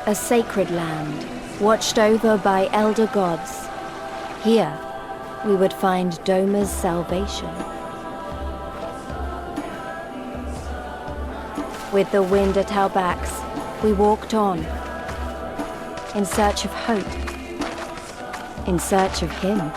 a sacred land, watched over by elder gods. Here, we would find Doma's salvation. With the wind at our backs, we walked on, in search of hope, in search of him.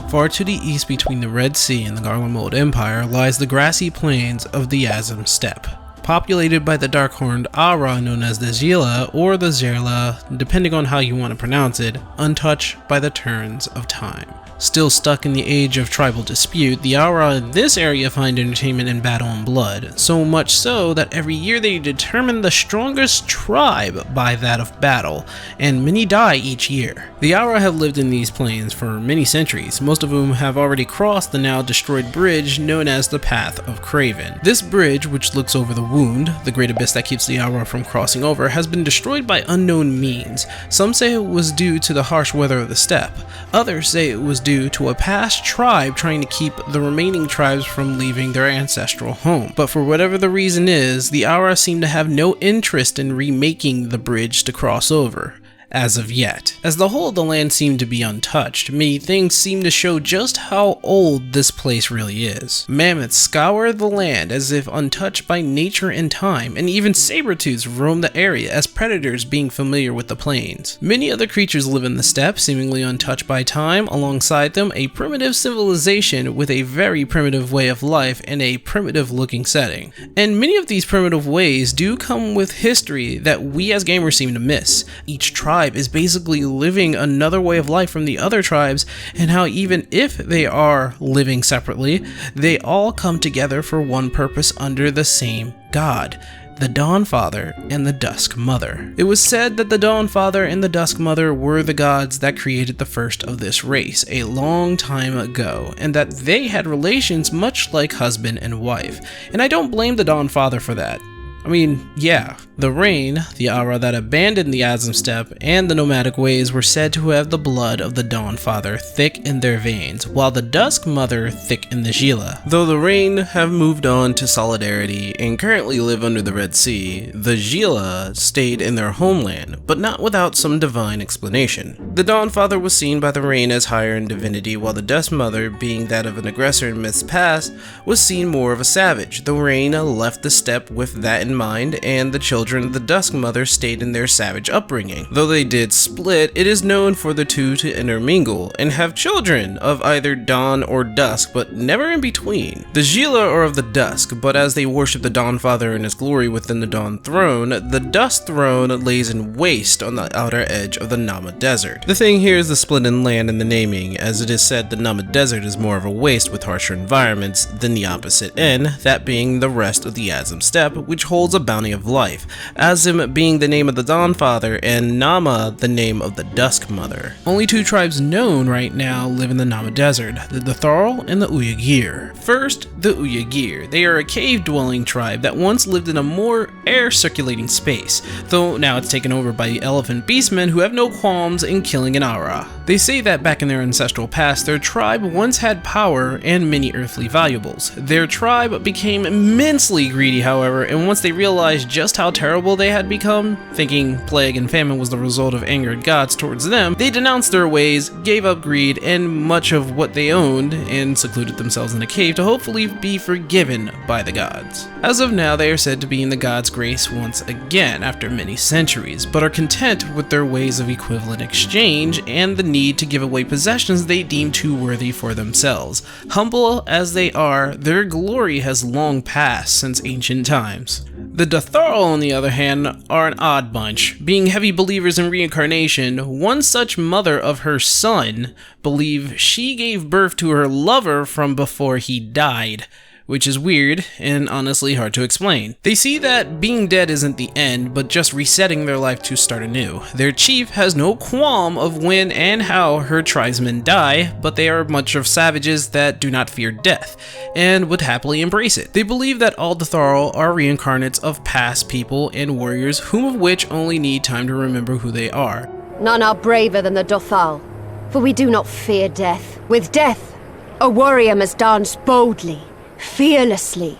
Far to the east between the Red Sea and the Garlemald Empire lies the grassy plains of the Az-eem Steppe, populated by the dark-horned Ara known as the Zila or the Zerla, depending on how you want to pronounce it, untouched by the turns of time. Still stuck in the age of tribal dispute, the Ara in this area find entertainment in battle and blood, so much so that every year they determine the strongest tribe by that of battle, and many die each year. The Ara have lived in these plains for many centuries, most of whom have already crossed the now destroyed bridge known as the Path of Craven. This bridge, which looks over the Wound, the great abyss that keeps the Ara from crossing over, has been destroyed by unknown means. Some say it was due to the harsh weather of the steppe, others say it was due to a past tribe trying to keep the remaining tribes from leaving their ancestral home. But for whatever the reason is, the Ara seem to have no interest in remaking the bridge to cross over. As of yet. As the whole of the land seemed to be untouched, many things seem to show just how old this place really is. Mammoths scour the land as if untouched by nature and time, and even saber-tooths roam the area as predators being familiar with the plains. Many other creatures live in the steppe, seemingly untouched by time, alongside them a primitive civilization with a very primitive way of life and a primitive looking setting. And many of these primitive ways do come with history that we as gamers seem to miss. Each tribe is basically living another way of life from the other tribes, and how even if they are living separately, they all come together for one purpose under the same god, the Dawn Father and the Dusk Mother. It was said that the Dawn Father and the Dusk Mother were the gods that created the first of this race a long time ago, and that they had relations much like husband and wife, and I don't blame the Dawn Father for that. I mean, yeah, the Rain, the Ara that abandoned the Az-eem Steppe, and the nomadic ways were said to have the blood of the Dawn Father thick in their veins, while the Dusk Mother thick in the Zila. Though the Rain have moved on to solidarity and currently live under the Red Sea, the Zila stayed in their homeland, but not without some divine explanation. The Dawn Father was seen by the Rain as higher in divinity, while the Dusk Mother, being that of an aggressor in myths past, was seen more of a savage. The Rain left the steppe with that in mind, and the children of the Dusk Mother stayed in their savage upbringing. Though they did split, it is known for the two to intermingle and have children of either dawn or dusk, but never in between. The Zila are of the dusk, but as they worship the Dawn Father in his glory within the Dawn Throne, the Dusk Throne lays in waste on the outer edge of the Nama Desert. The thing here is the split in land and the naming, as it is said the Nama Desert is more of a waste with harsher environments than the opposite end, that being the rest of the Az-eem Steppe, which holds a bounty of life, Az-eem being the name of the Dawn Father and Nama the name of the Dusk Mother. Only two tribes known right now live in the Nama Desert, the Dethoro and the Uyagir. First, the Uyagir. They are a cave-dwelling tribe that once lived in a more air-circulating space, though now it's taken over by elephant beastmen who have no qualms in killing an Ara. They say that back in their ancestral past, their tribe once had power and many earthly valuables. Their tribe became immensely greedy, however, and once they realized just how terrible they had become, thinking plague and famine was the result of angered gods towards them, they denounced their ways, gave up greed and much of what they owned, and secluded themselves in a cave to hopefully be forgiven by the gods. As of now, they are said to be in the gods' grace once again after many centuries, but are content with their ways of equivalent exchange and the need to give away possessions they deem too worthy for themselves. Humble as they are, their glory has long passed since ancient times. The Dethoro, on the other hand, are an odd bunch. Being heavy believers in reincarnation, one such mother of her son believe she gave birth to her lover from before he died, which is weird and honestly hard to explain. They see that being dead isn't the end, but just resetting their life to start anew. Their chief has no qualm of when and how her tribesmen die, but they are much of savages that do not fear death, and would happily embrace it. They believe that all Dethoro are reincarnates of past people and warriors, whom of which only need time to remember who they are. None are braver than the Dothal, for we do not fear death. With death, a warrior must dance boldly, fearlessly,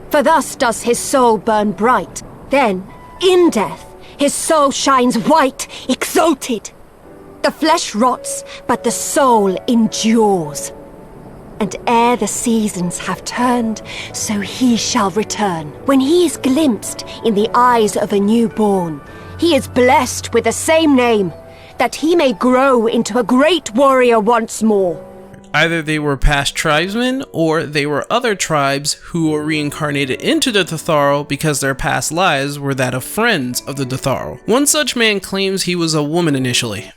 for thus does his soul burn bright. Then, in death, his soul shines white, exalted. The flesh rots, but the soul endures. And ere the seasons have turned, so he shall return. When he is glimpsed in the eyes of a newborn, he is blessed with the same name, that he may grow into a great warrior once more. Either they were past tribesmen, or they were other tribes who were reincarnated into the Dethoro because their past lives were that of friends of the Dethoro. One such man claims he was a woman initially.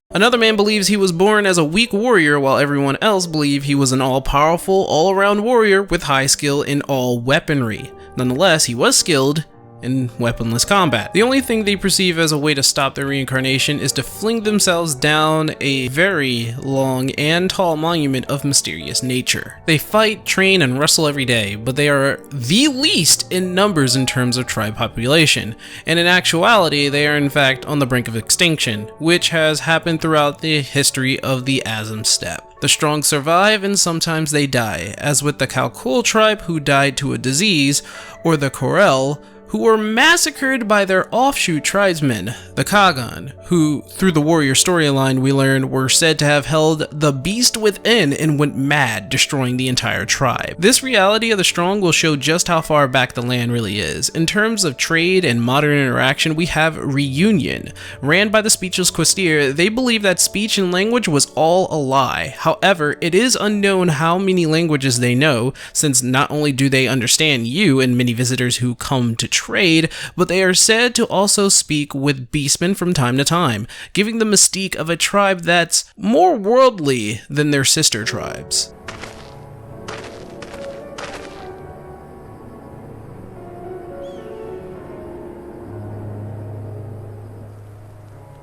Another man believes he was born as a weak warrior, while everyone else believed he was an all-powerful, all-around warrior with high skill in all weaponry. Nonetheless, he was skilled in weaponless combat. The only thing they perceive as a way to stop their reincarnation is to fling themselves down a very long and tall monument of mysterious nature. They fight, train, and wrestle every day, but they are the least in numbers in terms of tribe population, and in actuality they are in fact on the brink of extinction, which has happened throughout the history of the Az-eem steppe. The strong survive and sometimes they die, as with the Kalkul tribe who died to a disease, or the Korel, who were massacred by their offshoot tribesmen, the Khagan, who, through the warrior storyline we learned, were said to have held the beast within and went mad, destroying the entire tribe. This reality of the strong will show just how far back the land really is. In terms of trade and modern interaction, we have Reunion. Ran by the speechless Quistir, they believe that speech and language was all a lie. However, it is unknown how many languages they know, since not only do they understand you and many visitors who come to trade, but they are said to also speak with beastmen from time to time, giving the mystique of a tribe that's more worldly than their sister tribes.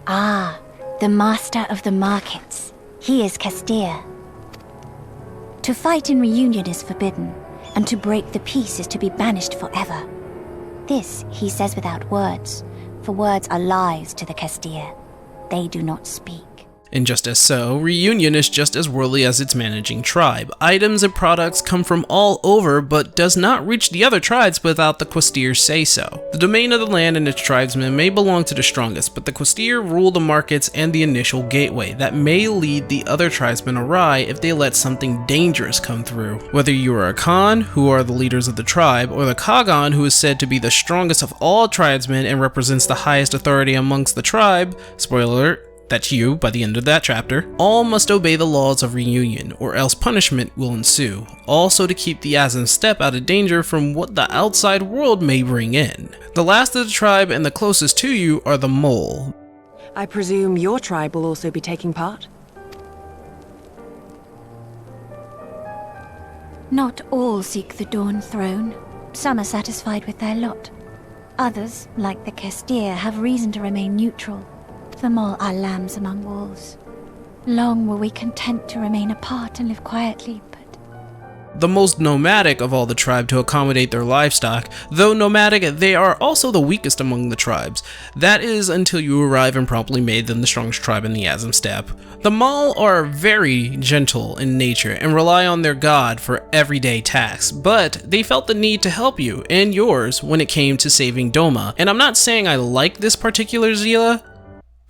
Ah, the master of the markets. He is Castilla. To fight in Reunion is forbidden, and to break the peace is to be banished forever. This he says without words, for words are lies to the Castilla. They do not speak. And just as so, Reunion is just as worldly as its managing tribe. Items and products come from all over, but does not reach the other tribes without the Quistir say so. The domain of the land and its tribesmen may belong to the strongest, but the Quistir rule the markets and the initial gateway that may lead the other tribesmen awry if they let something dangerous come through. Whether you are a Khan, who are the leaders of the tribe, or the Khagan, who is said to be the strongest of all tribesmen and represents the highest authority amongst the tribe, spoiler alert, that's you by the end of that chapter, all must obey the laws of Reunion, or else punishment will ensue, also to keep the Az-eem steppe out of danger from what the outside world may bring in. The last of the tribe and the closest to you are the Mole. I presume your tribe will also be taking part? Not all seek the Dawn Throne. Some are satisfied with their lot. Others, like the Castilla, have reason to remain neutral. The Mole are lambs among wolves. Long were we content to remain apart and live quietly, but... The most nomadic of all the tribe to accommodate their livestock, though nomadic, they are also the weakest among the tribes. That is until you arrive and promptly made them the strongest tribe in the Az-eem steppe. The Mole are very gentle in nature and rely on their god for everyday tasks, but they felt the need to help you and yours when it came to saving Doma. And I'm not saying I like this particular Zila,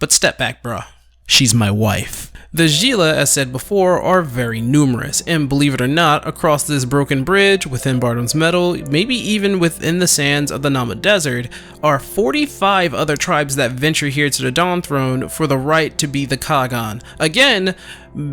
but step back, bruh. She's my wife. The Zila, as said before, are very numerous, and believe it or not, across this broken bridge, within Bardam's Meadow, maybe even within the sands of the Nama Desert, are 45 other tribes that venture here to the Dawn Throne for the right to be the Khagan. Again,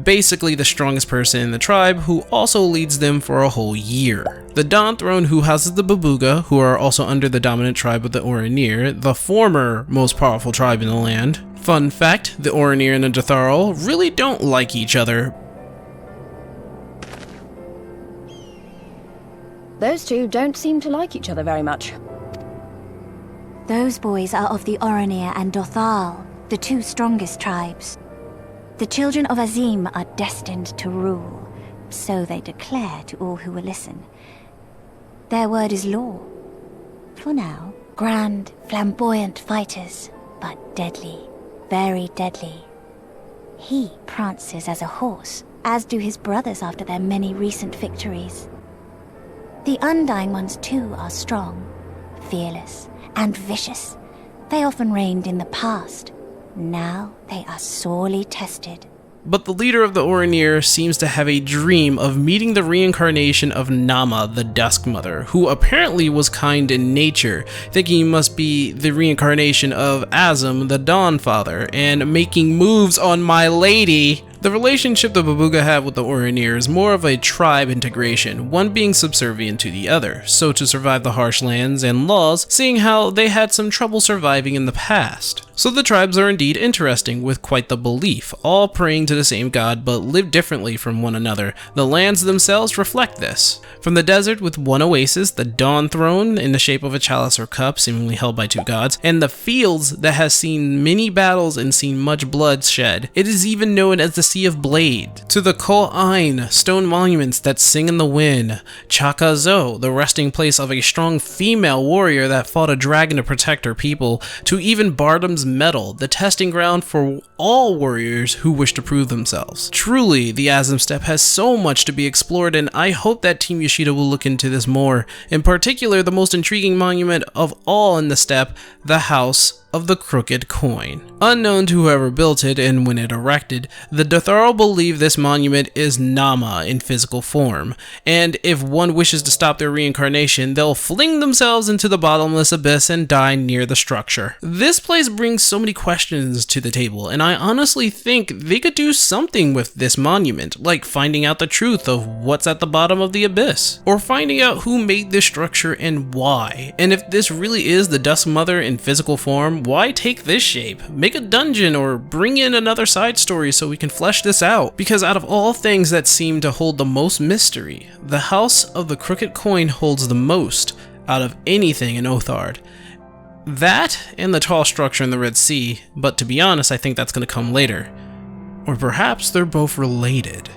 basically the strongest person in the tribe, who also leads them for a whole year. The Dawn Throne, who houses the Babuga, who are also under the dominant tribe of the Oranir, the former most powerful tribe in the land. Fun fact, the Oranir and the Dethoro really don't like each other. Those two don't seem to like each other very much. Those boys are of the Oranir and Dothal, the two strongest tribes. The children of Az-eem are destined to rule, so they declare to all who will listen. Their word is law. For now, grand, flamboyant fighters, but deadly. Very deadly. He prances as a horse, as do his brothers after their many recent victories. The Undying ones too are strong, fearless, and vicious. They often reigned in the past. Now they are sorely tested. But the leader of the Orinir seems to have a dream of meeting the reincarnation of Nama, the Dusk Mother, who apparently was kind in nature, thinking he must be the reincarnation of Azim, the Dawn Father, and making moves on my lady. The relationship the Babuga have with the Orinir is more of a tribe integration, one being subservient to the other, so to survive the harsh lands and laws, seeing how they had some trouble surviving in the past. So the tribes are indeed interesting, with quite the belief, all praying to the same god but live differently from one another. The lands themselves reflect this. From the desert with one oasis, the Dawn Throne in the shape of a chalice or cup seemingly held by two gods, and the fields that has seen many battles and seen much blood shed. It is even known as the Sea of Blade. To the Khah-gen, stone monuments that sing in the wind, Chakazo, the resting place of a strong female warrior that fought a dragon to protect her people, to even Bardam's Metal, the testing ground for all warriors who wish to prove themselves. Truly, the Az-eem Steppe has so much to be explored, and I hope that Team Yoshida will look into this more. In particular, the most intriguing monument of all in the steppe, the House of the Crooked Coin. Unknown to whoever built it and when it erected, the Dethoro believe this monument is Nama in physical form, and if one wishes to stop their reincarnation, they'll fling themselves into the bottomless abyss and die near the structure. This place brings so many questions to the table, and I honestly think they could do something with this monument, like finding out the truth of what's at the bottom of the abyss, or finding out who made this structure and why. And if this really is the Dusk Mother in physical form, why take this shape? Make a dungeon or bring in another side story so we can flesh this out. Because out of all things that seem to hold the most mystery, the House of the Crooked Coin holds the most out of anything in Othard. That and the tall structure in the Red Sea, but to be honest, I think that's going to come later. Or perhaps they're both related.